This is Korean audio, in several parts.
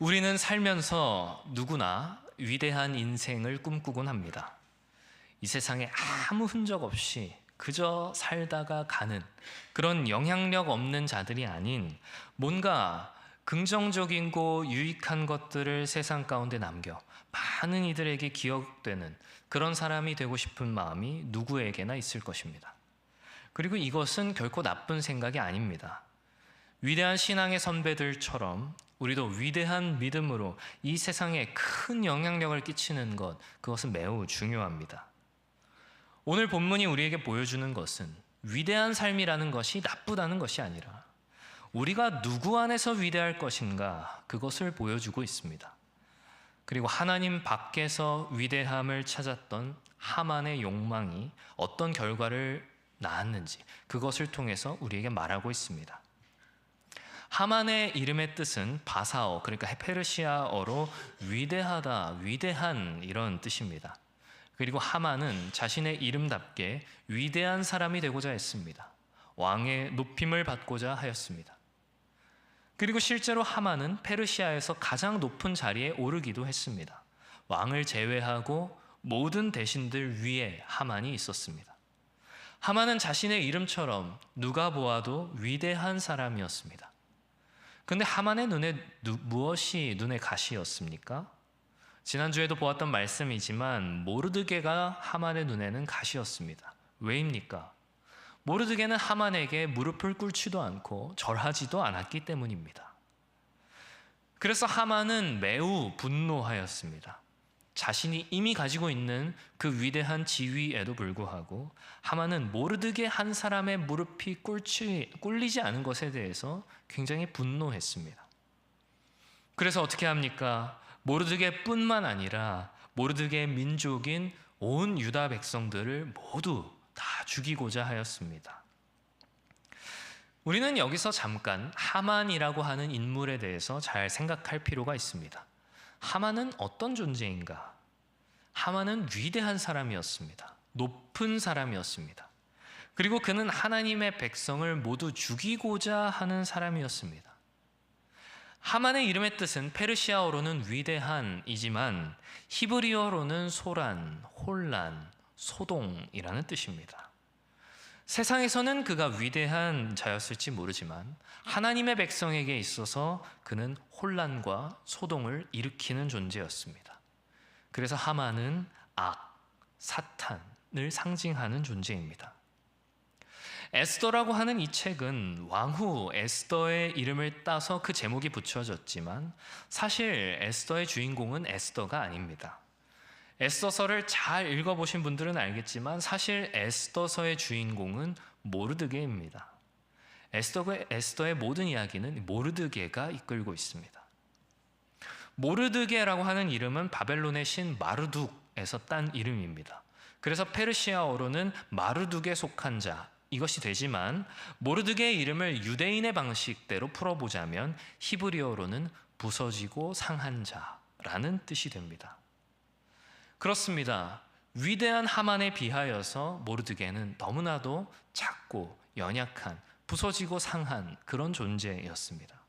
우리는 살면서 누구나 위대한 인생을 꿈꾸곤 합니다. 이 세상에 아무 흔적 없이 그저 살다가 가는 그런 영향력 없는 자들이 아닌 뭔가 긍정적이고 유익한 것들을 세상 가운데 남겨 많은 이들에게 기억되는 그런 사람이 되고 싶은 마음이 누구에게나 있을 것입니다. 그리고 이것은 결코 나쁜 생각이 아닙니다. 위대한 신앙의 선배들처럼 우리도 위대한 믿음으로 이 세상에 큰 영향력을 끼치는 것, 그것은 매우 중요합니다. 오늘 본문이 우리에게 보여주는 것은 위대한 삶이라는 것이 나쁘다는 것이 아니라 우리가 누구 안에서 위대할 것인가, 그것을 보여주고 있습니다. 그리고 하나님 밖에서 위대함을 찾았던 하만의 욕망이 어떤 결과를 낳았는지 그것을 통해서 우리에게 말하고 있습니다. 하만의 이름의 뜻은 바사어, 그러니까 페르시아어로 위대하다, 위대한 이런 뜻입니다. 그리고 하만은 자신의 이름답게 위대한 사람이 되고자 했습니다. 왕의 높임을 받고자 하였습니다. 그리고 실제로 하만은 페르시아에서 가장 높은 자리에 오르기도 했습니다. 왕을 제외하고 모든 대신들 위에 하만이 있었습니다. 하만은 자신의 이름처럼 누가 보아도 위대한 사람이었습니다. 근데 하만의 눈에 무엇이 눈에 가시였습니까? 지난주에도 보았던 말씀이지만 모르드게가 하만의 눈에는 가시였습니다. 왜입니까? 모르드게는 하만에게 무릎을 꿇지도 않고 절하지도 않았기 때문입니다. 그래서 하만은 매우 분노하였습니다. 자신이 이미 가지고 있는 그 위대한 지위에도 불구하고 하만은 모르드게 한 사람의 무릎이 꿇리지 않은 것에 대해서 굉장히 분노했습니다. 그래서 어떻게 합니까? 모르드게뿐만 아니라 모르드게의 민족인 온 유다 백성들을 모두 다 죽이고자 하였습니다. 우리는 여기서 잠깐 하만이라고 하는 인물에 대해서 잘 생각할 필요가 있습니다. 하만은 어떤 존재인가? 하만은 위대한 사람이었습니다. 높은 사람이었습니다. 그리고 그는 하나님의 백성을 모두 죽이고자 하는 사람이었습니다. 하만의 이름의 뜻은 페르시아어로는 위대한이지만 히브리어로는 소란, 혼란, 소동이라는 뜻입니다. 세상에서는 그가 위대한 자였을지 모르지만 하나님의 백성에게 있어서 그는 혼란과 소동을 일으키는 존재였습니다. 그래서 하만은 악, 사탄을 상징하는 존재입니다. 에스더라고 하는 이 책은 왕후 에스더의 이름을 따서 그 제목이 붙여졌지만 사실 에스더의 주인공은 에스더가 아닙니다. 에스더서를 잘 읽어보신 분들은 알겠지만 사실 에스더서의 주인공은 모르드게입니다. 에스더의 모든 이야기는 모르드게가 이끌고 있습니다. 모르드게라고 하는 이름은 바벨론의 신 마르둑에서 딴 이름입니다. 그래서 페르시아어로는 마르둑에 속한 자, 이것이 되지만 모르드게의 이름을 유대인의 방식대로 풀어보자면 히브리어로는 부서지고 상한 자라는 뜻이 됩니다. 그렇습니다. 위대한 하만에 비하여서 모르드게는 너무나도 작고 연약한, 부서지고 상한 그런 존재였습니다.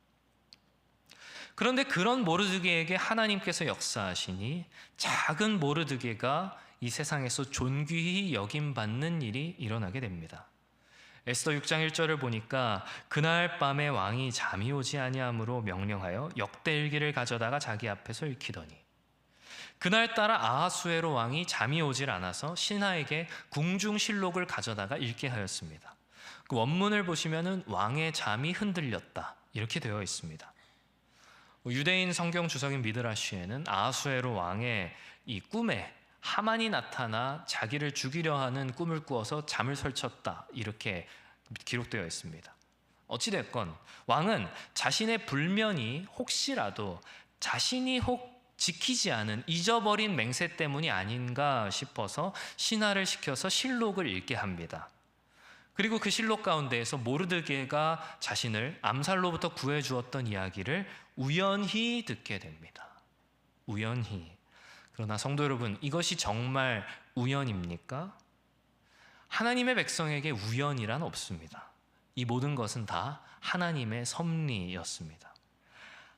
그런데 그런 모르드게에게 하나님께서 역사하시니 작은 모르드게가 이 세상에서 존귀히 여김받는 일이 일어나게 됩니다. 에스더 6장 1절을 보니까 그날 밤에 왕이 잠이 오지 아니함으로 명령하여 역대일기를 가져다가 자기 앞에서 읽히더니 그날따라 아하수에로 왕이 잠이 오질 않아서 신하에게 궁중실록을 가져다가 읽게 하였습니다. 그 원문을 보시면은 왕의 잠이 흔들렸다 이렇게 되어 있습니다. 유대인 성경 주석인 미드라시에는 아하수에로 왕의 이 꿈에 하만이 나타나 자기를 죽이려 하는 꿈을 꾸어서 잠을 설쳤다 이렇게 기록되어 있습니다. 어찌됐건 왕은 자신의 불면이 혹시라도 자신이 지키지 않은 잊어버린 맹세 때문이 아닌가 싶어서 신하를 시켜서 실록을 읽게 합니다. 그리고 그 실록 가운데에서 모르드게가 자신을 암살로부터 구해주었던 이야기를 우연히 듣게 됩니다. 우연히. 그러나 성도 여러분, 이것이 정말 우연입니까? 하나님의 백성에게 우연이란 없습니다. 이 모든 것은 다 하나님의 섭리였습니다.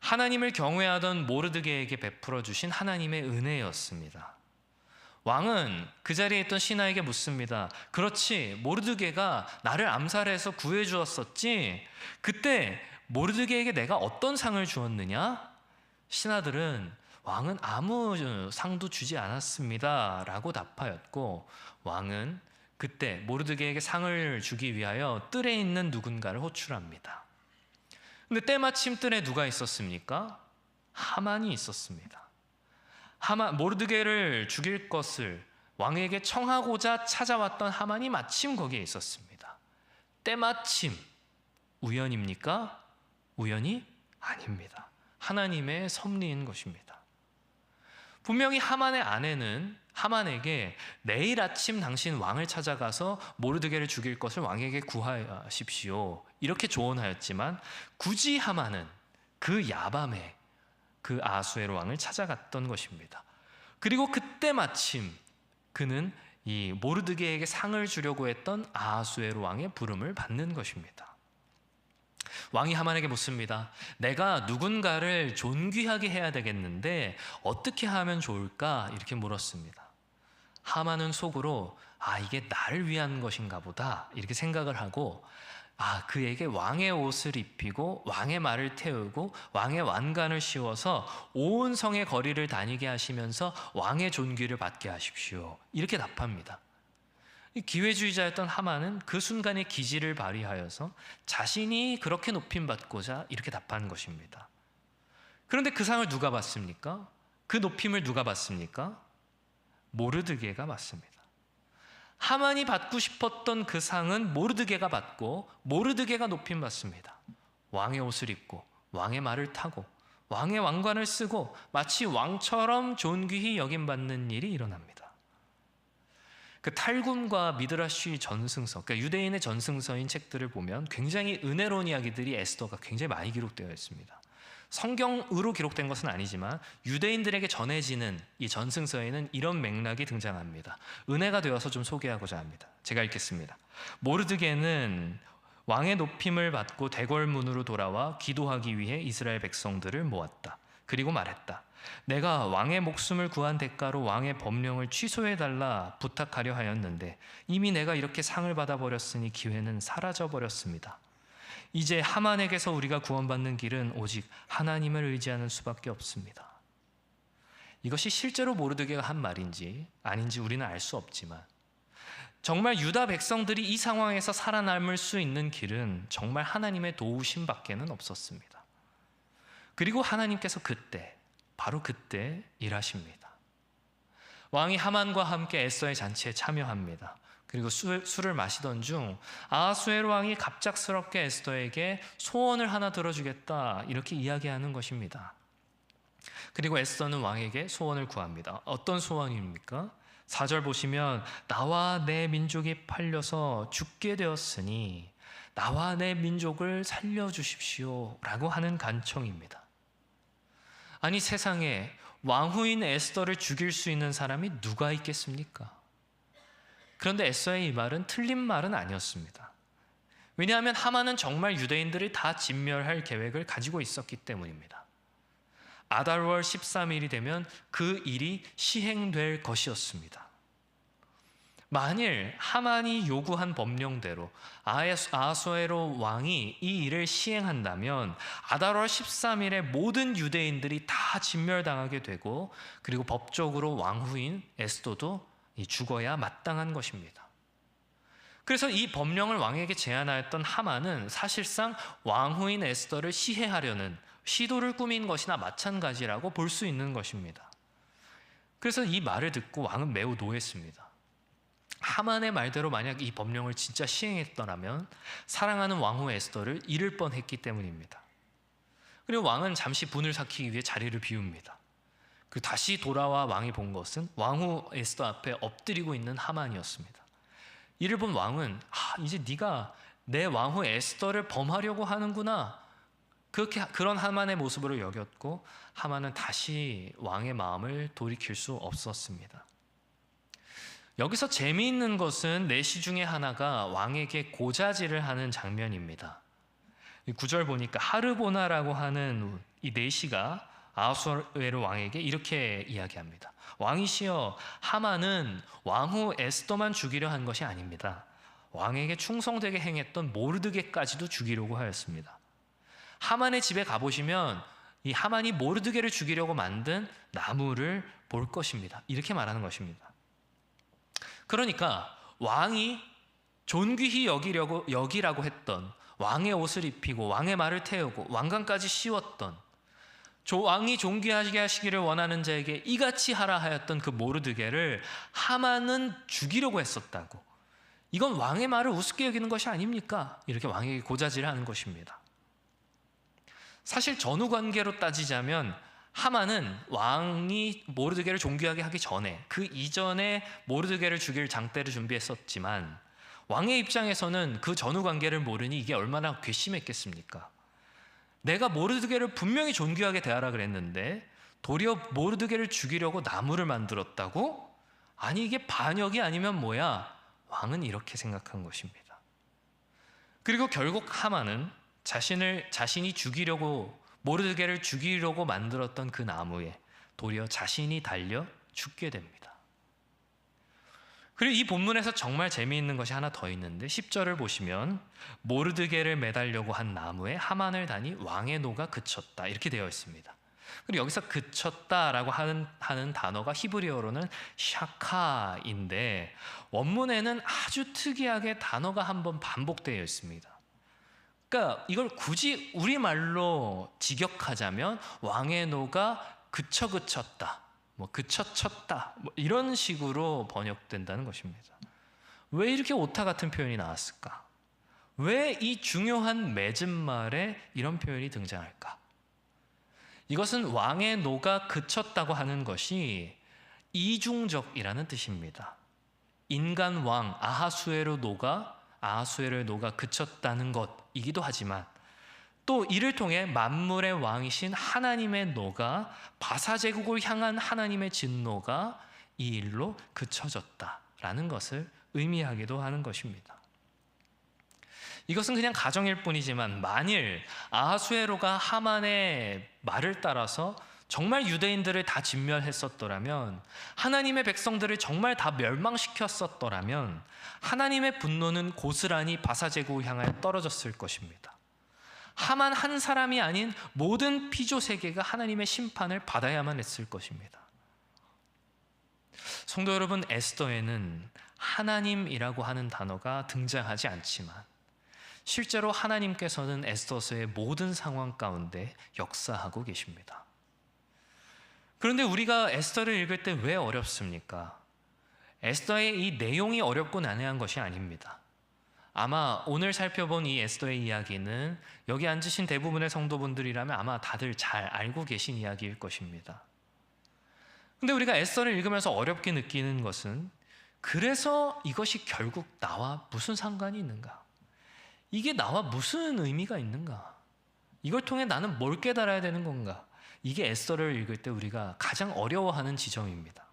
하나님을 경외하던 모르드게에게 베풀어 주신 하나님의 은혜였습니다. 왕은 그 자리에 있던 신하에게 묻습니다. 그렇지, 모르드게가 나를 암살해서 구해 주었었지. 그때 모르드게에게 내가 어떤 상을 주었느냐? 신하들은 왕은 아무 상도 주지 않았습니다 라고 답하였고, 왕은 그때 모르드게에게 상을 주기 위하여 뜰에 있는 누군가를 호출합니다. 근데 때마침 뜰에 누가 있었습니까? 하만이 있었습니다. 모르드게를 죽일 것을 왕에게 청하고자 찾아왔던 하만이 마침 거기에 있었습니다. 때마침 우연입니까? 우연이 아닙니다. 하나님의 섭리인 것입니다. 분명히 하만의 아내는 하만에게 내일 아침 당신 왕을 찾아가서 모르드게를 죽일 것을 왕에게 구하십시오 이렇게 조언하였지만, 굳이 하만은 그 야밤에 그 아하수에로 왕을 찾아갔던 것입니다. 그리고 그때 마침 그는 이 모르드게에게 상을 주려고 했던 아하수에로 왕의 부름을 받는 것입니다. 왕이 하만에게 묻습니다. 내가 누군가를 존귀하게 해야 되겠는데 어떻게 하면 좋을까? 이렇게 물었습니다. 하만은 속으로 이게 나를 위한 것인가 보다 이렇게 생각을 하고, 그에게 왕의 옷을 입히고 왕의 말을 태우고 왕의 왕관을 씌워서 온 성의 거리를 다니게 하시면서 왕의 존귀를 받게 하십시오 이렇게 답합니다. 기회주의자였던 하만은 그 순간에 기지를 발휘하여서 자신이 그렇게 높임받고자 이렇게 답한 것입니다. 그런데 그 상을 누가 받습니까? 그 높임을 누가 받습니까? 모르드게가 받습니다. 하만이 받고 싶었던 그 상은 모르드게가 받고, 모르드게가 높임 받습니다. 왕의 옷을 입고 왕의 말을 타고 왕의 왕관을 쓰고 마치 왕처럼 존귀히 여김받는 일이 일어납니다. 그 탈굼과 미드라시 전승서, 그러니까 유대인의 전승서인 책들을 보면 굉장히 은혜로운 이야기들이 에스더가 굉장히 많이 기록되어 있습니다. 성경으로 기록된 것은 아니지만 유대인들에게 전해지는 이 전승서에는 이런 맥락이 등장합니다. 은혜가 되어서 좀 소개하고자 합니다. 제가 읽겠습니다. 모르드게는 왕의 높임을 받고 대궐문으로 돌아와 기도하기 위해 이스라엘 백성들을 모았다. 그리고 말했다. 내가 왕의 목숨을 구한 대가로 왕의 법령을 취소해달라 부탁하려 하였는데 이미 내가 이렇게 상을 받아버렸으니 기회는 사라져버렸습니다. 이제 하만에게서 우리가 구원받는 길은 오직 하나님을 의지하는 수밖에 없습니다. 이것이 실제로 모르드게가 한 말인지 아닌지 우리는 알 수 없지만, 정말 유다 백성들이 이 상황에서 살아남을 수 있는 길은 정말 하나님의 도우심밖에는 없었습니다. 그리고 하나님께서 그때, 바로 그때 일하십니다. 왕이 하만과 함께 에스더의 잔치에 참여합니다. 그리고 술을 마시던 중 아하수에로 왕이 갑작스럽게 에스더에게 소원을 하나 들어주겠다 이렇게 이야기하는 것입니다. 그리고 에스더는 왕에게 소원을 구합니다. 어떤 소원입니까? 4절 보시면 나와 내 민족이 팔려서 죽게 되었으니 나와 내 민족을 살려주십시오 라고 하는 간청입니다. 아니, 세상에 왕후인 에스더를 죽일 수 있는 사람이 누가 있겠습니까? 그런데 에스더의 이 말은 틀린 말은 아니었습니다. 왜냐하면 하만은 정말 유대인들을 다 진멸할 계획을 가지고 있었기 때문입니다. 아달월 13일이 되면 그 일이 시행될 것이었습니다. 만일 하만이 요구한 법령대로 아하수에로 왕이 이 일을 시행한다면 아달월 13일에 모든 유대인들이 다 진멸당하게 되고, 그리고 법적으로 왕후인 에스더도 죽어야 마땅한 것입니다. 그래서 이 법령을 왕에게 제안하였던 하만은 사실상 왕후인 에스더를 시해하려는 시도를 꾸민 것이나 마찬가지라고 볼 수 있는 것입니다. 그래서 이 말을 듣고 왕은 매우 노했습니다. 하만의 말대로 만약 이 법령을 진짜 시행했더라면 사랑하는 왕후 에스더를 잃을 뻔했기 때문입니다. 그리고 왕은 잠시 분을 삭히기 위해 자리를 비웁니다. 그 다시 돌아와 왕이 본 것은 왕후 에스더 앞에 엎드리고 있는 하만이었습니다. 이를 본 왕은 이제 네가 내 왕후 에스더를 범하려고 하는구나, 그런 하만의 모습으로 여겼고, 하만은 다시 왕의 마음을 돌이킬 수 없었습니다. 여기서 재미있는 것은 내시 중에 하나가 왕에게 고자질을 하는 장면입니다. 9절 보니까 하르보나라고 하는 이 내시가 아하수에로 왕에게 이렇게 이야기합니다. 왕이시여, 하만은 왕후 에스더만 죽이려 한 것이 아닙니다. 왕에게 충성되게 행했던 모르드게까지도 죽이려고 하였습니다. 하만의 집에 가보시면 이 하만이 모르드게를 죽이려고 만든 나무를 볼 것입니다. 이렇게 말하는 것입니다. 그러니까 왕이 존귀히 여기라고 했던, 왕의 옷을 입히고 왕의 말을 태우고 왕관까지 씌웠던, 왕이 존귀하게 하시기를 원하는 자에게 이같이 하라 하였던 그 모르드게를 하만은 죽이려고 했었다고. 이건 왕의 말을 우습게 여기는 것이 아닙니까? 이렇게 왕에게 고자질하는 것입니다. 사실 전후 관계로 따지자면 하만은 왕이 모르드게를 존귀하게 하기 전에, 그 이전에 모르드게를 죽일 장대를 준비했었지만, 왕의 입장에서는 그 전후 관계를 모르니 이게 얼마나 괘씸했겠습니까? 내가 모르드게를 분명히 존귀하게 대하라 그랬는데 도리어 모르드게를 죽이려고 나무를 만들었다고? 아니, 이게 반역이 아니면 뭐야? 왕은 이렇게 생각한 것입니다. 그리고 결국 하만은 자신이 죽이려고, 모르드게를 죽이려고 만들었던 그 나무에 도리어 자신이 달려 죽게 됩니다. 그리고 이 본문에서 정말 재미있는 것이 하나 더 있는데 10절을 보시면 모르드게를 매달려고 한 나무에 하만을 다니 왕의 노가 그쳤다, 이렇게 되어 있습니다. 그리고 여기서 그쳤다라고 하는 단어가 히브리어로는 샤카인데 원문에는 아주 특이하게 단어가 한번 반복되어 있습니다. 그러니까 이걸 굳이 우리말로 직역하자면 왕의 노가 그쳤다, 그쳤다, 이런 식으로 번역된다는 것입니다. 왜 이렇게 오타 같은 표현이 나왔을까? 왜 이 중요한 맺은 말에 이런 표현이 등장할까? 이것은 왕의 노가 그쳤다고 하는 것이 이중적이라는 뜻입니다. 인간 왕 아하수에로의 노가 그쳤다는 것이기도 하지만, 또 이를 통해 만물의 왕이신 하나님의 노가, 바사제국을 향한 하나님의 진노가 이 일로 그쳐졌다라는 것을 의미하기도 하는 것입니다. 이것은 그냥 가정일 뿐이지만 만일 아하수에로가 하만의 말을 따라서 정말 유대인들을 다 진멸했었더라면, 하나님의 백성들을 정말 다 멸망시켰었더라면 하나님의 분노는 고스란히 바사제국을 향하여 떨어졌을 것입니다. 하만 한 사람이 아닌 모든 피조 세계가 하나님의 심판을 받아야만 했을 것입니다. 성도 여러분, 에스더에는 하나님이라고 하는 단어가 등장하지 않지만 실제로 하나님께서는 에스더서의 모든 상황 가운데 역사하고 계십니다. 그런데 우리가 에스더를 읽을 때 왜 어렵습니까? 에스더의 이 내용이 어렵고 난해한 것이 아닙니다. 아마 오늘 살펴본 이 에스더의 이야기는 여기 앉으신 대부분의 성도분들이라면 아마 다들 잘 알고 계신 이야기일 것입니다. 근데 우리가 에스더를 읽으면서 어렵게 느끼는 것은, 그래서 이것이 결국 나와 무슨 상관이 있는가? 이게 나와 무슨 의미가 있는가? 이걸 통해 나는 뭘 깨달아야 되는 건가? 이게 에스더를 읽을 때 우리가 가장 어려워하는 지점입니다.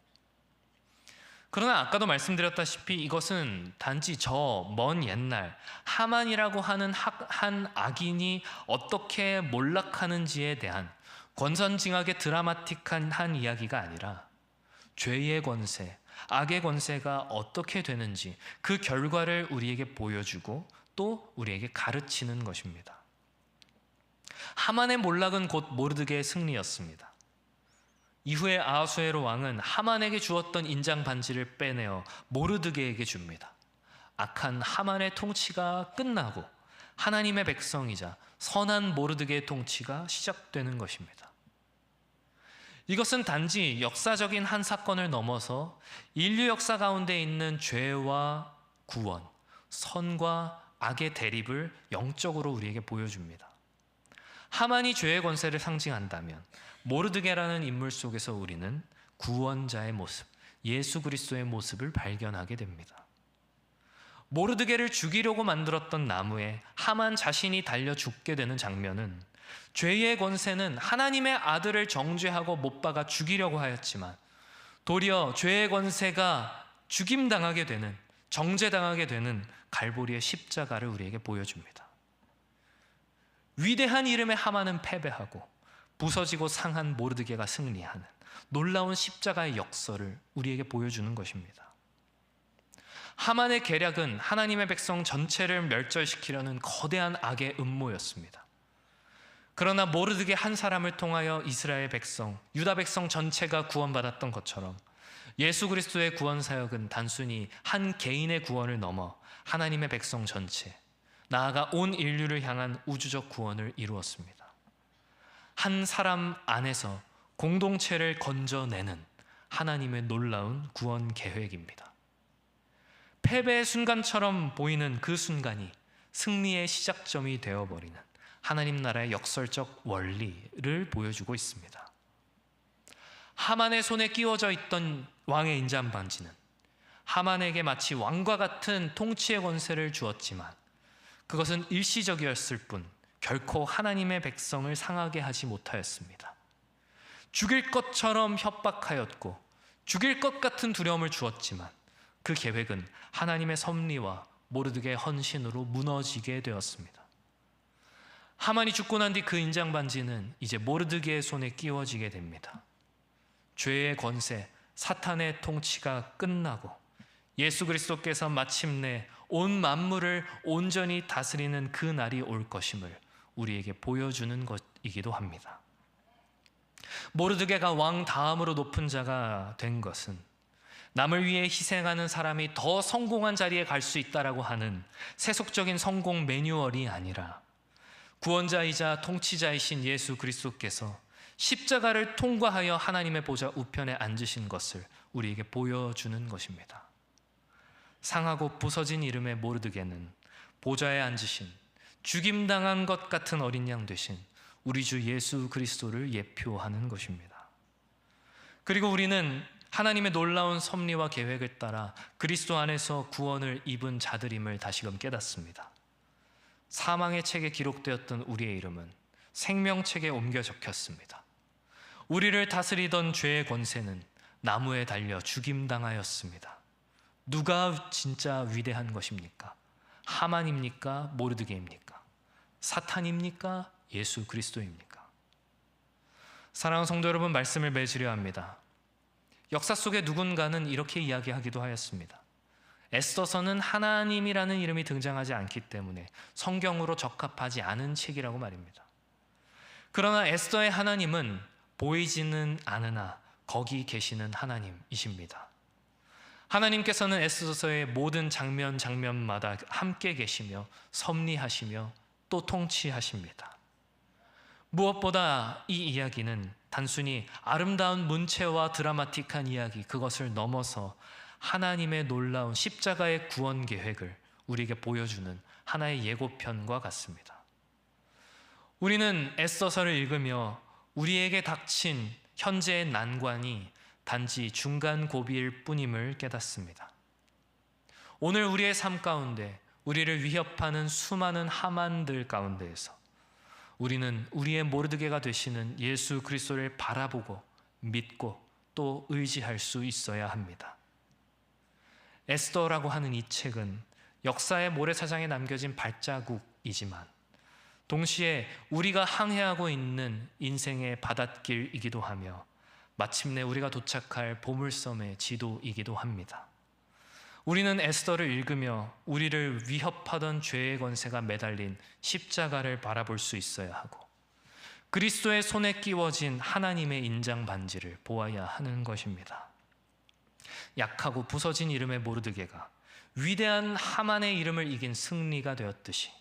그러나 아까도 말씀드렸다시피 이것은 단지 저 먼 옛날 하만이라고 하는 한 악인이 어떻게 몰락하는지에 대한 권선징악의 드라마틱한 한 이야기가 아니라 죄의 권세, 악의 권세가 어떻게 되는지 그 결과를 우리에게 보여주고 또 우리에게 가르치는 것입니다. 하만의 몰락은 곧 모르드게의 승리였습니다. 이후에 아하수에로 왕은 하만에게 주었던 인장 반지를 빼내어 모르드게에게 줍니다. 악한 하만의 통치가 끝나고 하나님의 백성이자 선한 모르드게의 통치가 시작되는 것입니다. 이것은 단지 역사적인 한 사건을 넘어서 인류 역사 가운데 있는 죄와 구원, 선과 악의 대립을 영적으로 우리에게 보여줍니다. 하만이 죄의 권세를 상징한다면 모르드게라는 인물 속에서 우리는 구원자의 모습, 예수 그리스도의 모습을 발견하게 됩니다. 모르드게를 죽이려고 만들었던 나무에 하만 자신이 달려 죽게 되는 장면은, 죄의 권세는 하나님의 아들을 정죄하고 못 박아 죽이려고 하였지만 도리어 죄의 권세가 죽임당하게 되는, 정죄당하게 되는 갈보리의 십자가를 우리에게 보여줍니다. 위대한 이름의 하만은 패배하고 부서지고 상한 모르드게가 승리하는 놀라운 십자가의 역설을 우리에게 보여주는 것입니다. 하만의 계략은 하나님의 백성 전체를 멸절시키려는 거대한 악의 음모였습니다. 그러나 모르드게 한 사람을 통하여 이스라엘 백성, 유다 백성 전체가 구원받았던 것처럼 예수 그리스도의 구원 사역은 단순히 한 개인의 구원을 넘어 하나님의 백성 전체, 나아가 온 인류를 향한 우주적 구원을 이루었습니다. 한 사람 안에서 공동체를 건져내는 하나님의 놀라운 구원 계획입니다. 패배의 순간처럼 보이는 그 순간이 승리의 시작점이 되어버리는 하나님 나라의 역설적 원리를 보여주고 있습니다. 하만의 손에 끼워져 있던 왕의 인장 반지는 하만에게 마치 왕과 같은 통치의 권세를 주었지만 그것은 일시적이었을 뿐 결코 하나님의 백성을 상하게 하지 못하였습니다. 죽일 것처럼 협박하였고 죽일 것 같은 두려움을 주었지만 그 계획은 하나님의 섭리와 모르드게의 헌신으로 무너지게 되었습니다. 하만이 죽고 난 뒤 그 인장 반지는 이제 모르드게의 손에 끼워지게 됩니다. 죄의 권세, 사탄의 통치가 끝나고 예수 그리스도께서 마침내 온 만물을 온전히 다스리는 그 날이 올 것임을 우리에게 보여주는 것이기도 합니다. 모르드게가 왕 다음으로 높은 자가 된 것은 남을 위해 희생하는 사람이 더 성공한 자리에 갈 수 있다라고 하는 세속적인 성공 매뉴얼이 아니라 구원자이자 통치자이신 예수 그리스도께서 십자가를 통과하여 하나님의 보좌 우편에 앉으신 것을 우리에게 보여주는 것입니다. 상하고 부서진 이름의 모르드게는 보좌에 앉으신 죽임당한 것 같은 어린 양 되신 우리 주 예수 그리스도를 예표하는 것입니다. 그리고 우리는 하나님의 놀라운 섭리와 계획을 따라 그리스도 안에서 구원을 입은 자들임을 다시금 깨닫습니다. 사망의 책에 기록되었던 우리의 이름은 생명책에 옮겨 적혔습니다. 우리를 다스리던 죄의 권세는 나무에 달려 죽임당하였습니다. 누가 진짜 위대한 것입니까? 하만입니까? 모르드게입니까? 사탄입니까? 예수 그리스도입니까? 사랑하는 성도 여러분, 말씀을 맺으려 합니다. 역사 속에 누군가는 이렇게 이야기하기도 하였습니다. 에스더서는 하나님이라는 이름이 등장하지 않기 때문에 성경으로 적합하지 않은 책이라고 말입니다. 그러나 에스더의 하나님은 보이지는 않으나 거기 계시는 하나님이십니다. 하나님께서는 에스더서의 모든 장면마다 함께 계시며 섭리하시며 또 통치하십니다. 무엇보다 이 이야기는 단순히 아름다운 문체와 드라마틱한 이야기, 그것을 넘어서 하나님의 놀라운 십자가의 구원 계획을 우리에게 보여주는 하나의 예고편과 같습니다. 우리는 에스더서를 읽으며 우리에게 닥친 현재의 난관이 단지 중간 고비일 뿐임을 깨닫습니다. 오늘 우리의 삶 가운데 우리를 위협하는 수많은 하만들 가운데에서 우리는 우리의 모르드게가 되시는 예수 그리스도를 바라보고 믿고 또 의지할 수 있어야 합니다. 에스더라고 하는 이 책은 역사의 모래사장에 남겨진 발자국이지만 동시에 우리가 항해하고 있는 인생의 바닷길이기도 하며 마침내 우리가 도착할 보물섬의 지도이기도 합니다. 우리는 에스더를 읽으며 우리를 위협하던 죄의 권세가 매달린 십자가를 바라볼 수 있어야 하고 그리스도의 손에 끼워진 하나님의 인장 반지를 보아야 하는 것입니다. 약하고 부서진 이름의 모르드게가 위대한 하만의 이름을 이긴 승리가 되었듯이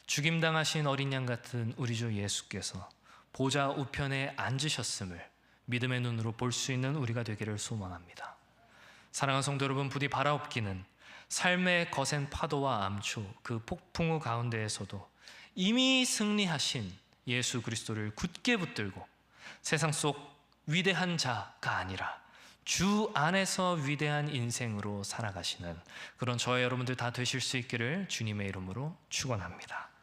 죽임당하신 어린 양 같은 우리 주 예수께서 보좌 우편에 앉으셨음을 믿음의 눈으로 볼 수 있는 우리가 되기를 소망합니다. 사랑하는 성도 여러분, 부디 바라옵기는 삶의 거센 파도와 암초, 그 폭풍우 가운데에서도 이미 승리하신 예수 그리스도를 굳게 붙들고 세상 속 위대한 자가 아니라 주 안에서 위대한 인생으로 살아가시는 그런 저와 여러분들 다 되실 수 있기를 주님의 이름으로 축원합니다.